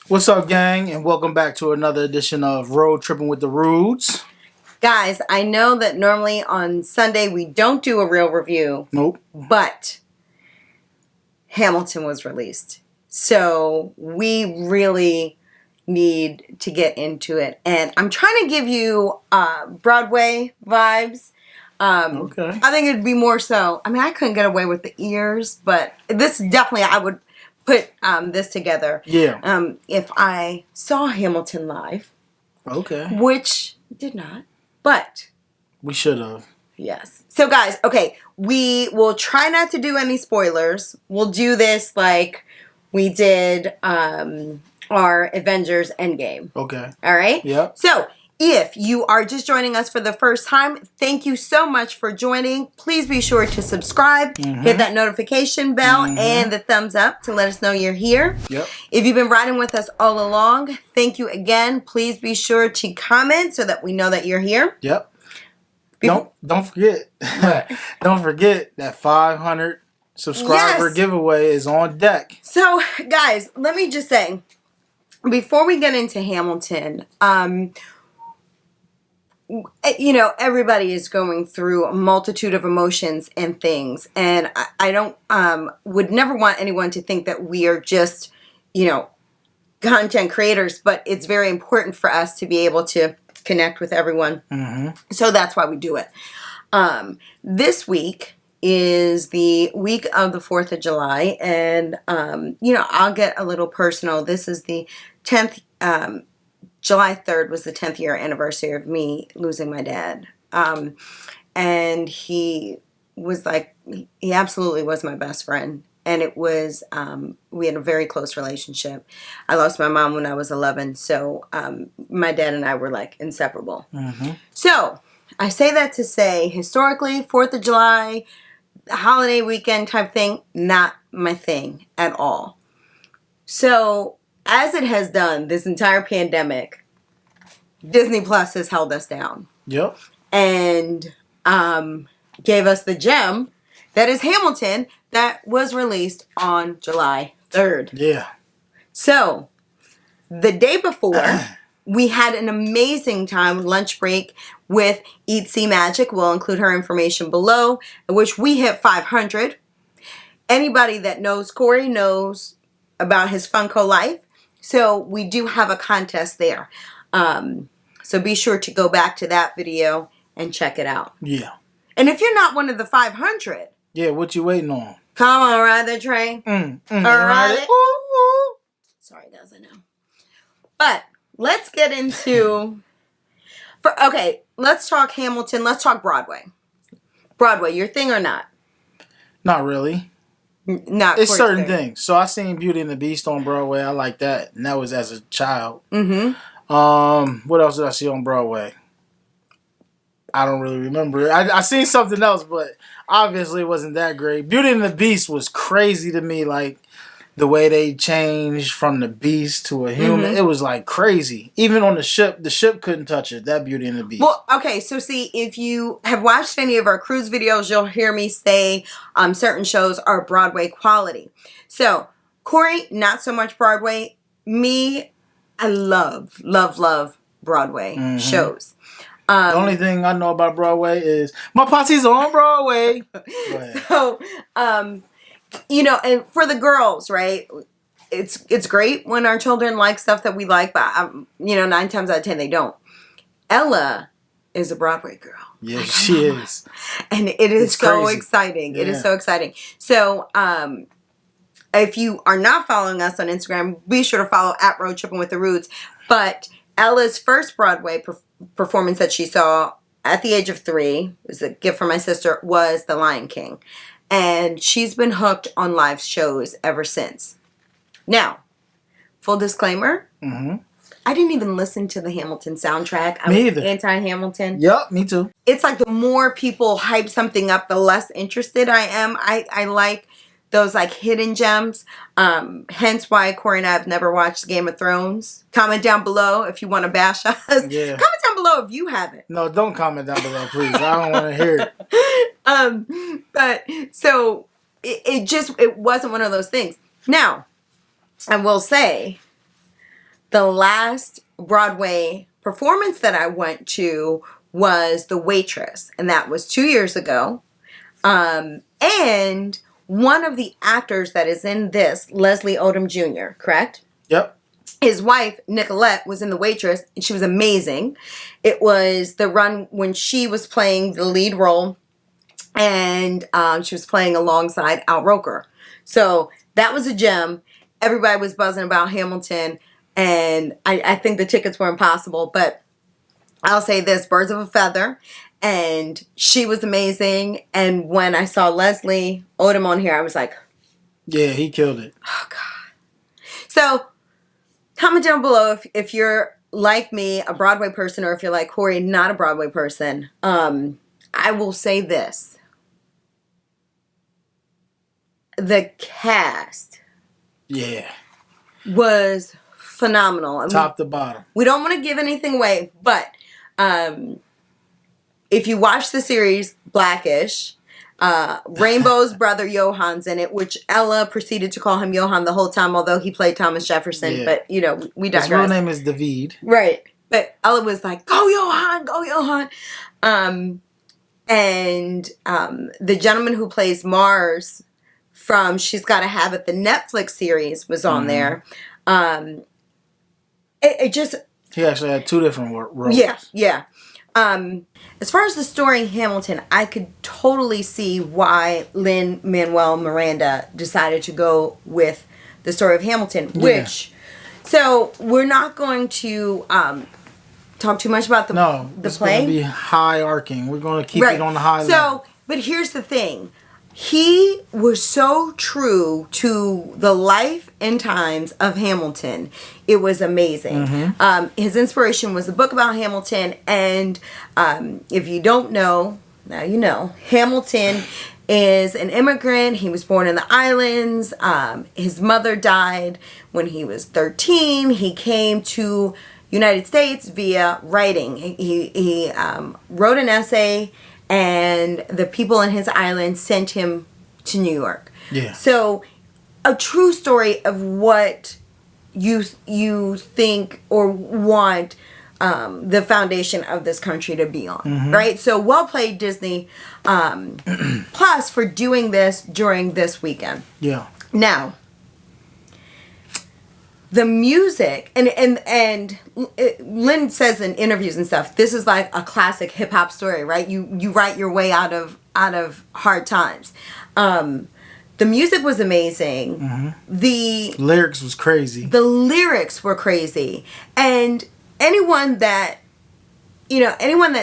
What's up, gang, and welcome back to another edition of Road Trippin' with the Rudes. Guys, I know that normally on Sunday we don't do a real review. Nope. But Hamilton was released. So we really need to get into it. And I'm trying to give you Broadway vibes. Okay. I think it'd be more so. I mean, I couldn't get away with the ears, but this definitely, I would put this together. Yeah. If I saw Hamilton live. Okay. Which did not. But we should have. Yes. So guys, okay, we will try not to do any spoilers. We'll do this like we did our Avengers Endgame. Okay. All right? Yep. So, if you are just joining us for the first time, thank you so much for joining. Please be sure to subscribe, hit that notification bell, and the thumbs up to let us know you're here. Yep. If you've been riding with us all along, thank you again. Please be sure to comment so that we know that you're here. Yep. Don't forget. Don't forget that 500 subscriber giveaway is on deck. So, guys, let me just say, before we get into Hamilton, you know, everybody is going through a multitude of emotions and things. And I don't, would never want anyone to think that we are just, you know, content creators, but it's very important for us to be able to connect with everyone. So that's why we do it. This week is the week of the 4th of July. And, you know, I'll get a little personal. This is the 10th, July 3rd was the 10th year anniversary of me losing my dad. And he was like, he absolutely was my best friend. And it was, we had a very close relationship. I lost my mom when I was 11. So my dad and I were like inseparable. So I say that to say, historically, 4th of July, holiday weekend type thing, not my thing at all. So as it has done this entire pandemic, Disney Plus has held us down. Yep. And gave us the gem that is Hamilton that was released on July 3rd. Yeah. So, the day before, we had an amazing time, lunch break, with Eat See Magic. We'll include her information below, which we hit 500. Anybody that knows Corey knows about his Funko life. So, we do have a contest there. So, be sure to go back to that video and check it out. Yeah. And if you're not one of the 500... Yeah, what you waiting on? Come on, ride the train. Ride it. Sorry, guys, I know. But let's get into... Okay, let's talk Hamilton. Let's talk Broadway. Broadway, your thing or not? Not really. Not. It's certain things. So I seen Beauty and the Beast on Broadway. I like that. And that was as a child. What else did I see on Broadway? I don't really remember. I seen something else, but obviously it wasn't that great. Beauty and the Beast was crazy to me. Like, the way they changed from the beast to a human. It was, like, crazy. Even on the ship couldn't touch it. That Beauty and the Beast. Well, okay, so see, if you have watched any of our cruise videos, you'll hear me say certain shows are Broadway quality. So, Corey, not so much Broadway. Me, I love Broadway shows. The only thing I know about Broadway is my posse's on Broadway. So, you know, and for the girls, right? It's great when our children like stuff that we like, but you know, 9 times out of 10 they don't. Ella is a Broadway girl. Yeah, she is, and it is so exciting. It is so exciting. So, if you are not following us on Instagram, be sure to follow at Road Trippin' with the Rudes. But Ella's first Broadway performance that she saw at the age of 3, it was a gift from my sister, was The Lion King. And she's been hooked on live shows ever since. Now, full disclaimer, I didn't even listen to the Hamilton soundtrack. I was anti-Hamilton. Yep, me too. It's like the more people hype something up, the less interested I am. I like those like hidden gems. Hence why Corey and I have never watched Game of Thrones. Comment down below if you want to bash us. Yeah. Comment down below if you haven't. No, don't comment down below, please. I don't want to hear it. But so it wasn't one of those things. Now, I will say, the last Broadway performance that I went to was The Waitress, and that was 2 years ago. And one of the actors that is in this, Leslie Odom Jr., correct? Yep. His wife, Nicolette, was in The Waitress, and she was amazing. It was the run when she was playing the lead role, and she was playing alongside Al Roker. So that was a gem. Everybody was buzzing about Hamilton, and I think the tickets were impossible, but I'll say this, birds of a feather, and she was amazing. And when I saw Leslie Odom on here, I was like, yeah, he killed it. Oh, God. So, comment down below if you're like me, a Broadway person, or if you're like Corey, not a Broadway person. I will say this. The cast was phenomenal. I mean, top to bottom. We don't want to give anything away, but if you watch the series Blackish, Rainbow's brother Johann's in it, which Ella proceeded to call him Johann the whole time, although he played Thomas Jefferson. Yeah. But, we digress. His real name is David. Right. But Ella was like, go Johann, go Johann. And the gentleman who plays Mars from She's Gotta Have It, the Netflix series, was on there. It just... He actually had 2 different roles. Yeah. As far as the story in Hamilton, I could totally see why Lin-Manuel Miranda decided to go with the story of Hamilton, which... So, we're not going to talk too much about the play. It's going to be high-arcing. We're going to keep it on the high level. But here's the thing. He was so true to the life and times of Hamilton. It was amazing. His inspiration was a book about Hamilton. And if you don't know, now you know. Hamilton is an immigrant. He was born in the islands. His mother died when he was 13. He came to United States via writing. He wrote an essay, and the people in his island sent him to New York. Yeah. So, a true story of what you think or want the foundation of this country to be on, right? So, well played, Disney Plus, for doing this during this weekend. Yeah. Now, the music, and Lynn says in interviews and stuff, this is like a classic hip hop story, right? You write your way out of hard times. The music was amazing. The lyrics was crazy. The lyrics were crazy, and anyone that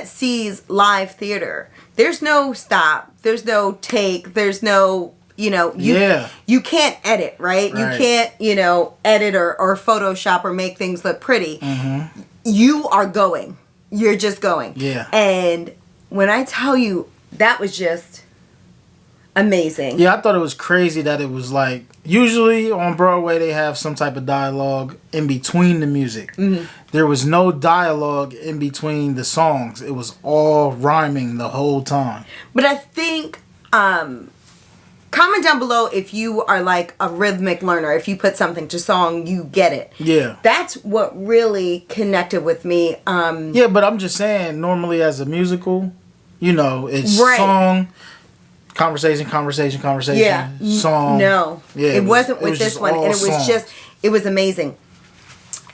sees live theater, there's no stop, there's no take, there's no. You can't edit, right? You can't, edit or Photoshop or make things look pretty. You are going. You're just going. Yeah. And when I tell you, that was just amazing. Yeah, I thought it was crazy that it was like, usually on Broadway they have some type of dialogue in between the music. There was no dialogue in between the songs. It was all rhyming the whole time. But I think... comment down below if you are like a rhythmic learner. If you put something to song, you get it. Yeah. That's what really connected with me. Yeah, but I'm just saying, normally as a musical, it's song, conversation, song. No. Yeah, it wasn't with this one. And it was it was amazing.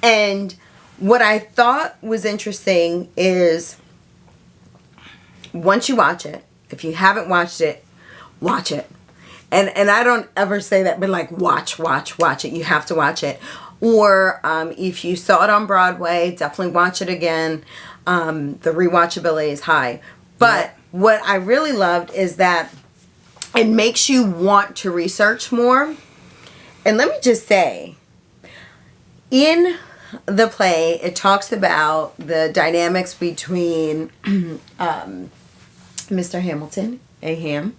And what I thought was interesting is, once you watch it, if you haven't watched it, watch it. And I don't ever say that, but like, watch it. You have to watch it. Or if you saw it on Broadway, definitely watch it again. The rewatchability is high. But what I really loved is that it makes you want to research more. And let me just say, in the play, it talks about the dynamics between Mr. Hamilton, Aham,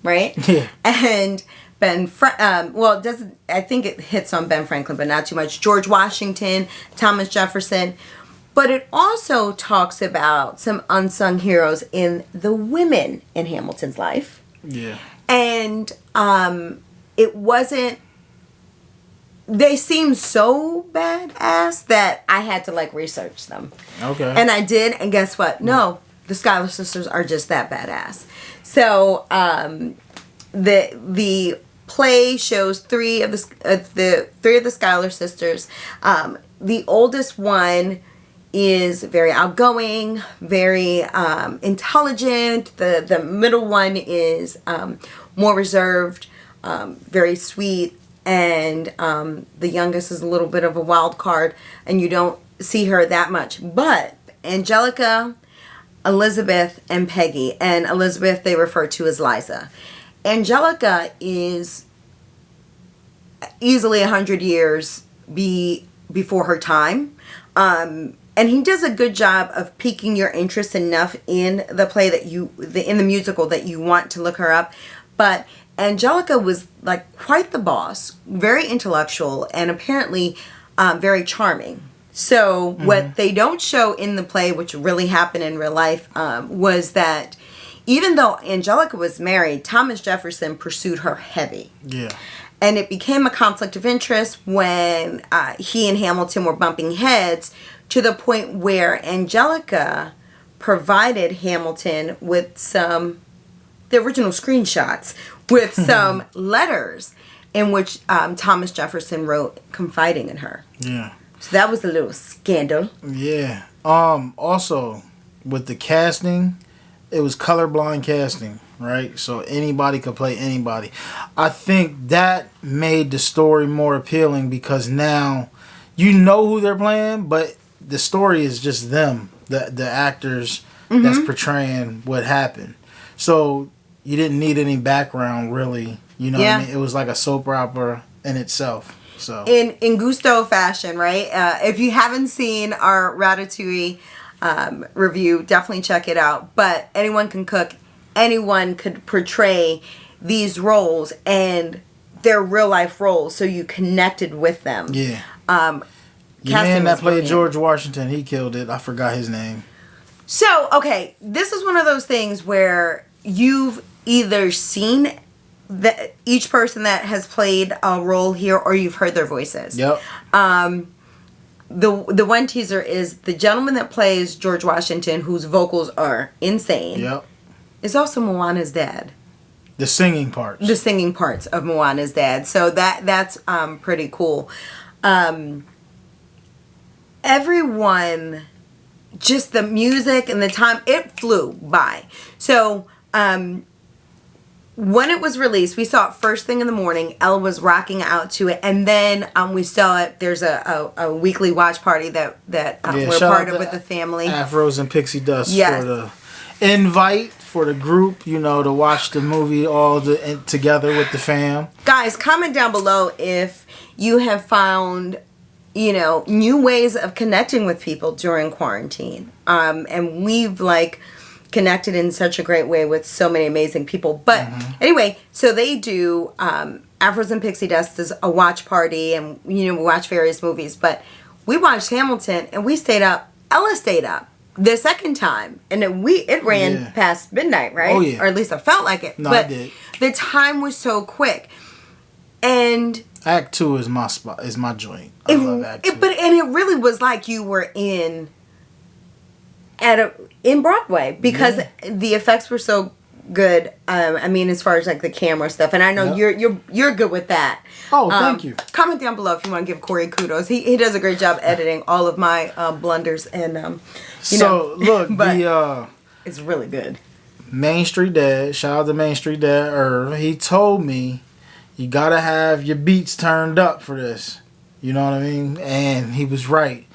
right? Yeah. And it doesn't. I think it hits on Ben Franklin, but not too much. George Washington, Thomas Jefferson. But it also talks about some unsung heroes in the women in Hamilton's life. Yeah. And it wasn't they seem so badass that I had to like research them. Okay. And I did, and guess what? No, the Schuyler sisters are just that badass. So the play shows three of the Schuyler sisters. The oldest one is very outgoing, very intelligent. The middle one is more reserved, very sweet. And the youngest is a little bit of a wild card, and you don't see her that much. But Angelica, Elizabeth, and Peggy, and Elizabeth they refer to as Liza. Angelica is easily 100 years before her time. And he does a good job of piquing your interest enough in the play in the musical that you want to look her up. But Angelica was like quite the boss, very intellectual, and apparently very charming. So what they don't show in the play, which really happened in real life, was that even though Angelica was married, Thomas Jefferson pursued her heavy. Yeah. And it became a conflict of interest when he and Hamilton were bumping heads, to the point where Angelica provided Hamilton with the original screenshots, with some letters in which Thomas Jefferson wrote confiding in her. Yeah. So that was a little scandal. Yeah. Also, with the casting, it was colorblind casting, right? So anybody could play anybody. I think that made the story more appealing, because now you know who they're playing, but the story is just them, the actors that's portraying what happened. So you didn't need any background, really. You know what I mean? It was like a soap opera in itself. So in Gusto fashion, right? If you haven't seen our Ratatouille review, definitely check it out. But anyone can cook. Anyone could portray these roles, and they're real life roles, so you connected with them. Yeah. The man that played George Washington, he killed it. I forgot his name. So, okay, this is one of those things where you've either seen each person that has played a role here, or you've heard their voices. Yep. The one teaser is the gentleman that plays George Washington, whose vocals are insane. Yep. Is also Moana's dad. The singing parts. The singing parts of Moana's dad. So that's pretty cool. Everyone, just the music and the time, it flew by. So when it was released, we saw it first thing in the morning. Ella was rocking out to it, and then we saw it. There's a weekly watch party that we're part of with the family. Afros and Pixie Dust for the invite for the group, to watch the movie together with the fam. Guys, comment down below if you have found new ways of connecting with people during quarantine. And we've connected in such a great way with so many amazing people. But anyway, so they do Afros and Pixie Dust is a watch party, and we watch various movies. But we watched Hamilton, and we stayed up. Ella stayed up the second time, and it ran past midnight, right? Oh yeah, or at least I felt like it. No, but I did. The time was so quick, and Act 2 is my spot, is my joint. I love Act 2. But it really was like you were in Broadway, because the effects were so good. I mean, as far as the camera stuff, and I know you're good with that. Oh, thank you. Comment down below if you want to give Corey kudos. He does a great job editing all of my blunders, and look, it's really good. Main Street Dad, shout out to Main Street Dad Irv. He told me you gotta have your beats turned up for this. You know what I mean? And he was right.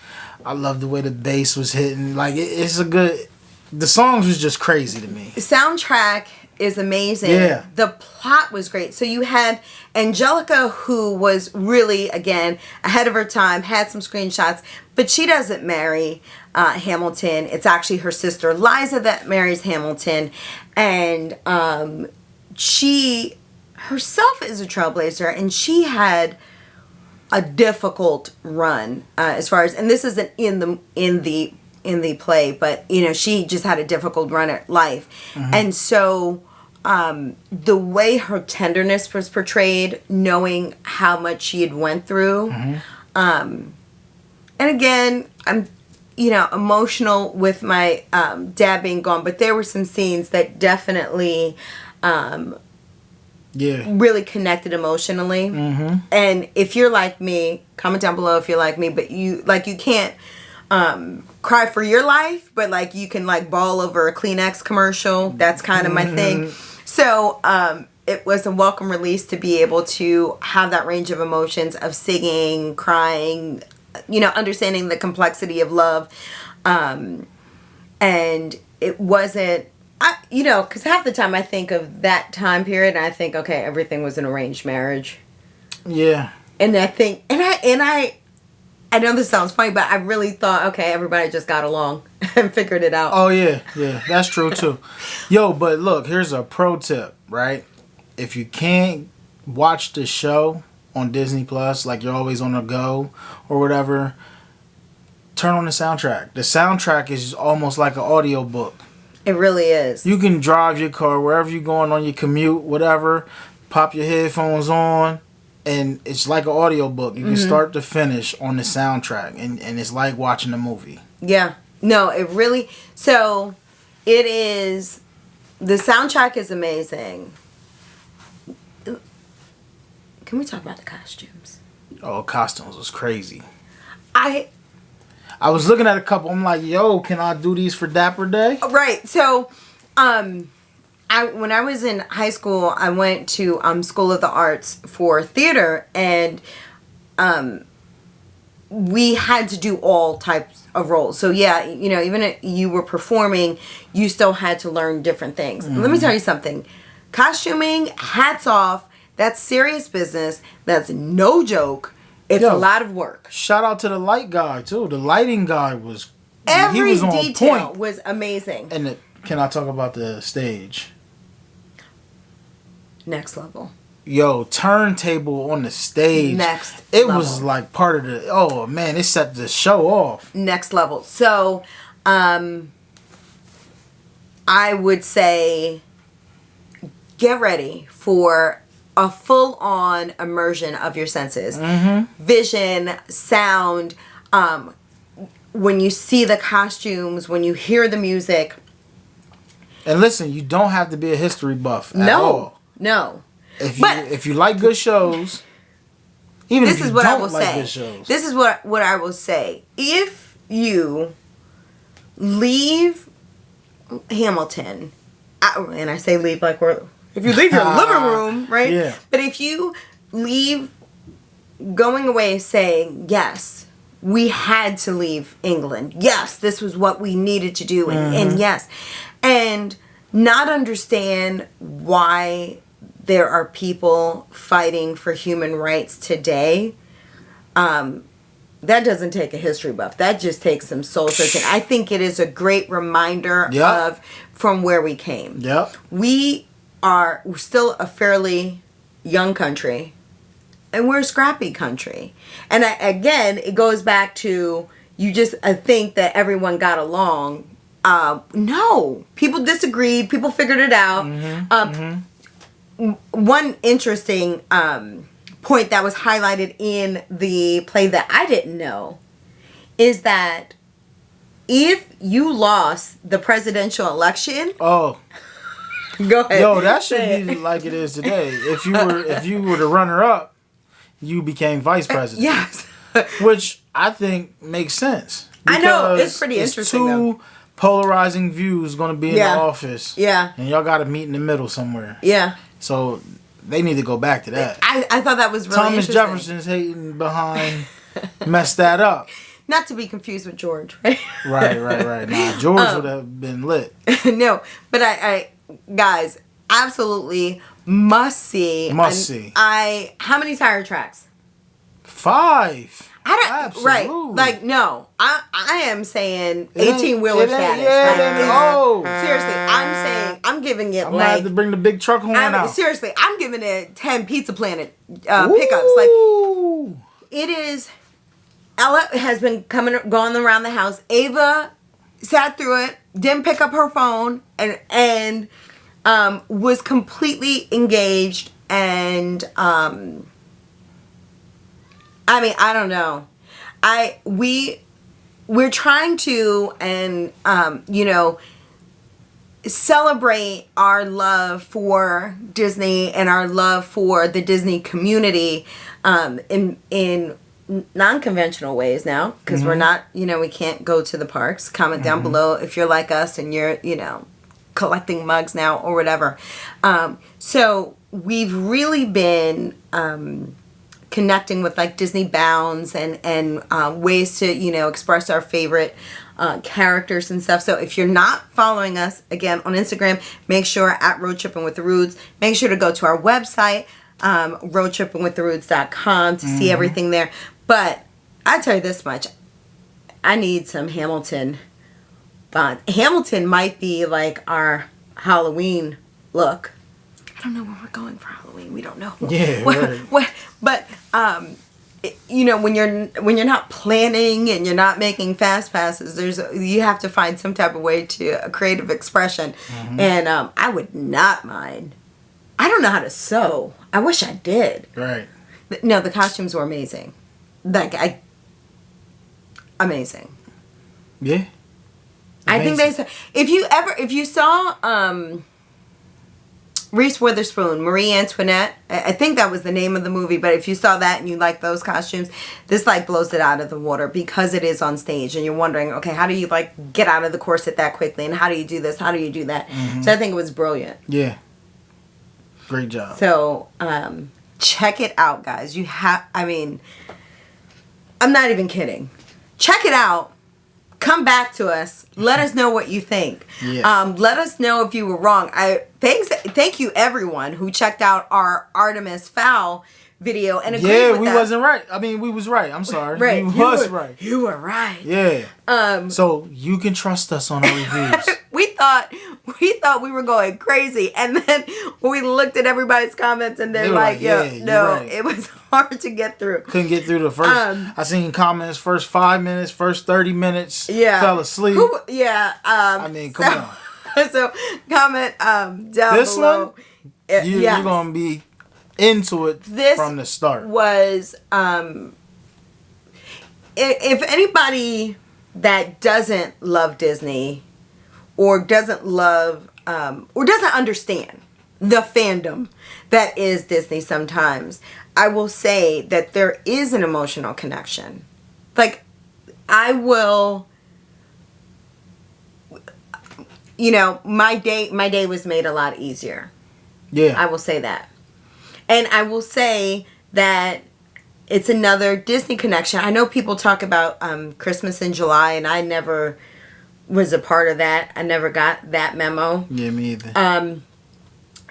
I love the way the bass was hitting. It's a good. The songs was just crazy to me. The soundtrack is amazing. Yeah. The plot was great. So you had Angelica, who was really, again, ahead of her time, had some screenshots, but she doesn't marry Hamilton. It's actually her sister Liza that marries Hamilton. And she herself is a trailblazer, and she had a difficult run as far as, and this isn't in the play, but she just had a difficult run at life. And so the way her tenderness was portrayed, knowing how much she had went through. And again, I'm, emotional with my dad being gone, but there were some scenes that definitely really connected emotionally. And if you're like me, comment down below if you're like me, but you can't cry for your life, but like you can like bawl over a Kleenex commercial. That's kind of my thing. So it was a welcome release to be able to have that range of emotions of singing, crying, understanding the complexity of love. And it wasn't, because half the time I think of that time period and I think, okay, everything was an arranged marriage. Yeah. And I think, I know this sounds funny, but I really thought, okay, everybody just got along and figured it out. Oh, yeah. Yeah, that's true, too. Yo, but look, here's a pro tip, right? If you can't watch the show on Disney Plus, like you're always on the go or whatever, turn on the soundtrack. The soundtrack is almost like an audiobook. It really is. You can drive your car wherever you're going on your commute, whatever, pop your headphones on, and it's like an audiobook. You can start to finish on the soundtrack, and it's like watching a movie. Yeah. No, it really... So, it is... The soundtrack is amazing. Can we talk about the costumes? Oh, costumes was crazy. I was looking at a couple. I'm like, yo, can I do these for Dapper Day? Right. So, when I was in high school, I went to School of the Arts for theater, and we had to do all types of roles. So yeah, even if you were performing, you still had to learn different things. Let me tell you something. Costuming, hats off. That's serious business. That's no joke. It's a lot of work. Shout out to the light guy too. The lighting guy was every he was on detail point. Was amazing. And can I talk about the stage? Next level. Yo, turntable on the stage. Next It level. was like part of the... Oh, man, it set the show off. Next level. So, I would say get ready for a full-on immersion of your senses. Vision, sound, when you see the costumes, when you hear the music. And listen, you don't have to be a history buff at all. No. If you like good shows, even if you don't like good shows. This is what I will say. If you leave Hamilton, and I say leave like if you leave your living room, right? Yeah. But if you leave going away saying, yes, we had to leave England. Yes, this was what we needed to do. And yes. And not understand why there are people fighting for human rights today. That doesn't take a history buff. That just takes some soul searching. I think it is a great reminder of from where we came. Yep. We're still a fairly young country, and we're a scrappy country. And again, it goes back to you just think that everyone got along. No, people disagreed. People figured it out. One interesting point that was highlighted in the play that I didn't know is that if you lost the presidential election, oh, go ahead. Yo, that should be like it is today. If you were the runner up, you became vice president. Yes, which I think makes sense. I know it's pretty interesting. Two polarizing views going to be in the office. Yeah, and y'all got to meet in the middle somewhere. Yeah. So they need to go back to that. I thought that was really Thomas interesting. Jefferson's hating behind messed that up. Not to be confused with George, right? Right. Nah, George would have been lit. No, but I guys, absolutely must see. See. How many tire tracks? 5. Absolutely. Right. Like, no. I am saying 18-wheeler status. Seriously, I'm saying, I'm giving it I'm gonna have to bring the big truck horn out. Seriously, I'm giving it 10 Pizza Planet pickups. Like, it is... Ella has been going around the house. Ava sat through it, didn't pick up her phone, and was completely engaged, and I mean, I don't know. We're trying to, and celebrate our love for Disney and our love for the Disney community in non-conventional ways now, because we're not, we can't go to the parks. Comment down below if you're like us and you're, collecting mugs now or whatever. So we've really been connecting with like Disney Bounds and ways to, express our favorite characters and stuff. So if you're not following us, again, on Instagram, make sure at Road Trippin with the Rudes. Make sure to go to our website, roadtrippinwiththerudes.com, to see everything there. But I tell you this much, I need some Hamilton Bond. Hamilton might be like our Halloween look. I don't know where we're going for Halloween. We don't know. Yeah, right. But when you're not planning and you're not making fast passes, you have to find some type of way to a creative expression. And I would not mind. I don't know how to sew. I wish I did. Right. No, the costumes were amazing. Amazing. Yeah. I think if you saw Reese Witherspoon, Marie Antoinette, I think that was the name of the movie, but if you saw that and you like those costumes, this like blows it out of the water because it is on stage and you're wondering, okay, how do you like get out of the corset that quickly, and how do you do this, how do you do that? So I think it was brilliant. Yeah. Great job. So check it out, guys. I'm not even kidding. Check it out. Come back to us. Let us know what you think. Yeah. Let us know if you were wrong. Thank you everyone who checked out our Artemis Fowl video and agreed with we us. wasn't right. I mean, we was right. I'm sorry. Right. We was right. You were right. Yeah. So you can trust us on our reviews. we thought we were going crazy, and then we looked at everybody's comments and they're like, right. It was hard to get through. Couldn't get through the first. I seen comments first 5 minutes, first 30 minutes. Yeah. Fell asleep. I mean, come on. So comment down this below. One, you're gonna be into it from the start. Was if anybody that doesn't love Disney or doesn't love or doesn't understand the fandom that is Disney sometimes, I will say that there is an emotional connection. Like, I will, my day was made a lot easier. Yeah. I will say that. And I will say that it's another Disney connection. I know people talk about Christmas in July, and I never was a part of that. I never got that memo. Yeah, me either.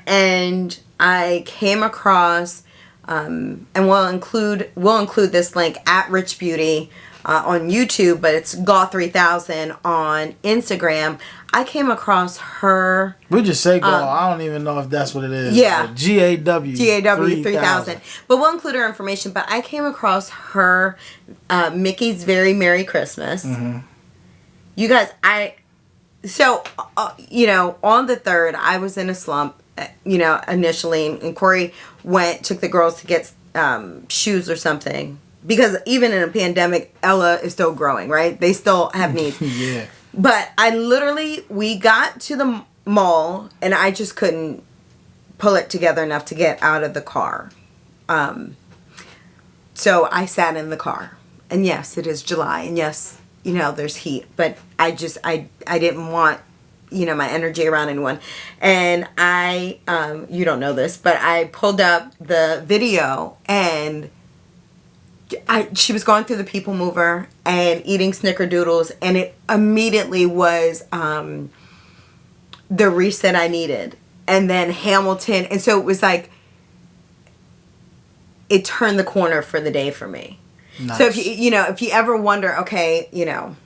And I came across, and we'll include this link at Rich Beauty on YouTube, but it's Gaw3000 on Instagram. I came across her. We just say Gaw. I don't even know if that's what it is. Yeah. GAW3000. But we'll include her information. But I came across her Mickey's Very Merry Christmas. You guys, on the 3rd, I was in a slump, initially. And Corey took the girls to get shoes or something. Because even in a pandemic, Ella is still growing, right? They still have needs. Yeah. But we got to the mall, and I just couldn't pull it together enough to get out of the car. So I sat in the car. And yes, it is July. And yes, there's heat. But I didn't want, my energy around anyone. And you don't know this, but I pulled up the video, and she was going through the People Mover and eating snickerdoodles, and it immediately was the reset I needed. And then Hamilton, and so it was like it turned the corner for the day for me. Nice. So if you ever wonder, okay, God,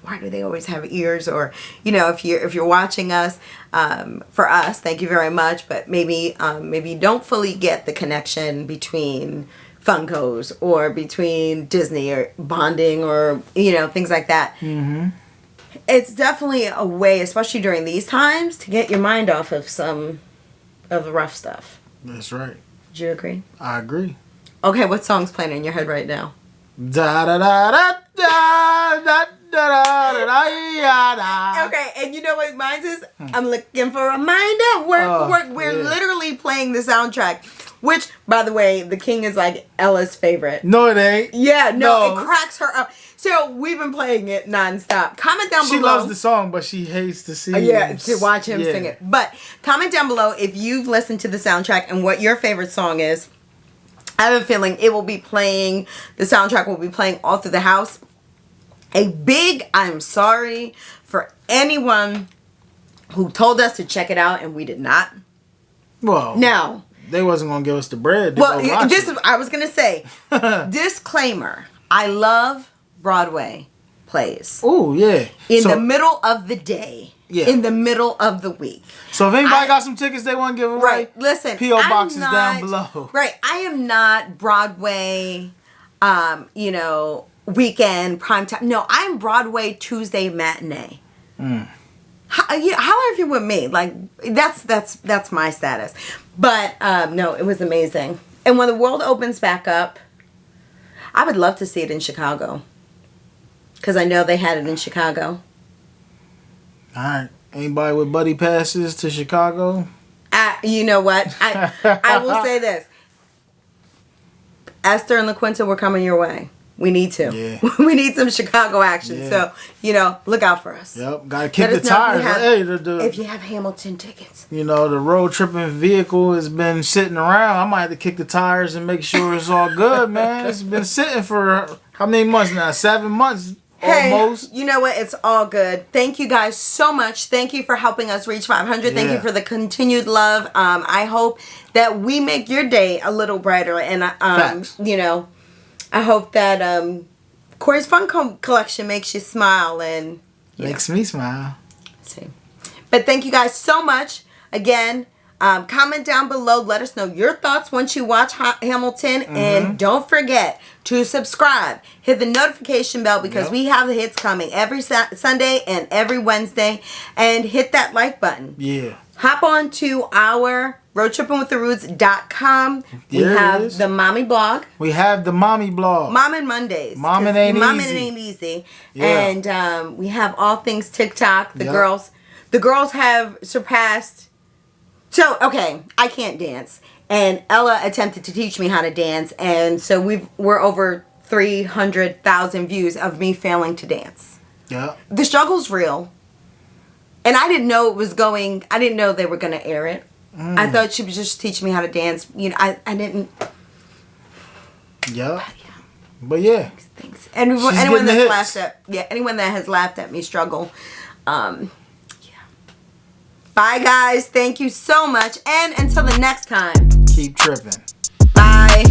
why do they always have ears? Or if you're watching us, for us, thank you very much. But maybe you don't fully get the connection between Funkos or between Disney or bonding or things like that. It's definitely a way, especially during these times, to get your mind off of some of the rough stuff. That's right. Do you agree? I agree. Okay, what song's playing in your head right now? Da da da da da da da da da da. Okay, and you know what mine is? I'm looking for a mind at work. We're literally playing the soundtrack, which, by the way, The King is like Ella's favorite. No, it ain't. Yeah, no, it cracks her up. So we've been playing it nonstop. Comment down below. She loves the song, but she hates to see to watch him sing it. But comment down below if you've listened to the soundtrack and what your favorite song is. I have a feeling it will be playing, the soundtrack will be playing all through the house. A big I'm sorry for anyone who told us to check it out and we did not. Well, now they wasn't going to give us the bread. I was going to say, disclaimer, I love Broadway plays. Oh, yeah. In the middle of the day. Yeah. In the middle of the week. So if anybody got some tickets they want to give away, right, listen, P.O. Box is down below. Right. I am not Broadway, weekend, prime time. No, I'm Broadway Tuesday matinee. How are you with me? Like, that's my status. But, no, it was amazing. And when the world opens back up, I would love to see it in Chicago. Because I know they had it in Chicago. All right. Anybody with buddy passes to Chicago? You know what? I will say this. Esther and LaQuinta, we're coming your way. We need to. Yeah. We need some Chicago action. Yeah. So, look out for us. Yep. Got to kick the tires. If you have Hamilton tickets. The road tripping vehicle has been sitting around. I might have to kick the tires and make sure it's all good, man. It's been sitting for how many months now? 7 months. Hey, almost. You know what? It's all good. Thank you guys so much. Thank you for helping us reach 500. Thank you for the continued love. I hope that we make your day a little brighter. And, I hope that Corey's Fun Collection makes you smile. And makes me smile. See. But thank you guys so much. Again, comment down below. Let us know your thoughts once you watch Hamilton. Mm-hmm. And don't forget to subscribe. Hit the notification bell because we have the hits coming every Sunday and every Wednesday. And hit that like button. Yeah. Hop on to our roadtrippingwiththeroots.com. We have the mommy blog. We have the mommy blog. Mom and Mondays. Mom and Ain't Easy. Mom and Ain't Easy. Yeah. And we have all things TikTok. The girls have surpassed. So, okay, I can't dance. And Ella attempted to teach me how to dance. And so we're over 300,000 views of me failing to dance. Yeah. The struggle's real. And I didn't know I didn't know they were going to air it. I thought she would just teach me how to dance. I didn't. Yeah. But yeah. Thanks. Anyone that's anyone that has laughed at me struggle. Bye, guys. Thank you so much. And until the next time. Keep tripping. Bye.